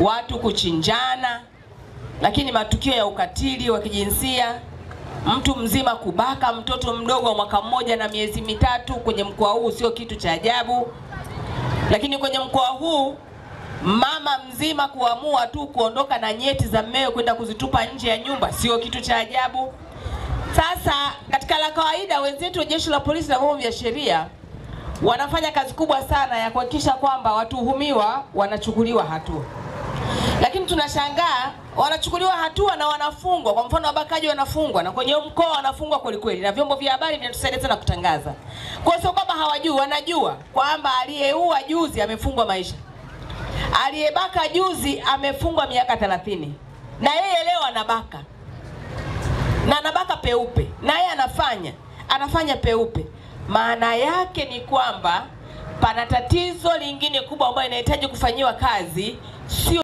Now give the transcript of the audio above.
watu kuchinjana, lakini matukio ya ukatili wa kijinsia, mtu mzima kubaka mtoto mdogo wa mwaka mmoja na miezi mitatu kwenye mkoa huu sio kitu cha ajabu. Lakini kwenye mkoa huu mama mzima kuamua tu kuondoka na nyeti za mmeo kwenda kuzitupa nje ya nyumba sio kitu cha ajabu. Sasa katika la kawaida, wenzetu wa Jeshi la Polisi na vyombo vya sheria wanafanya kazi kubwa sana ya kuhakikisha kwamba watuhumiwa wanachukuliwa hatua. Lakini tunashangaa wanachukuliwa hatua na wanafungwa. Kwa mfano wabakaji wanafungwa na kwenye mkoa wanafungwa kweli kweli, na vyombo vya habari vinatusaidia sana kutangaza. Kwa sababu kwamba hawajui, wanajua kwamba aliyeua juzi amefungwa maisha, aliyebaka juzi amefungwa miaka 30, na yeye leo anabaka, na anabaka peupe, na yeye anafanya peupe. Maana yake ni kwamba pana tatizo lingine kubwa ambalo inahitaji kufanyiwa kazi, sio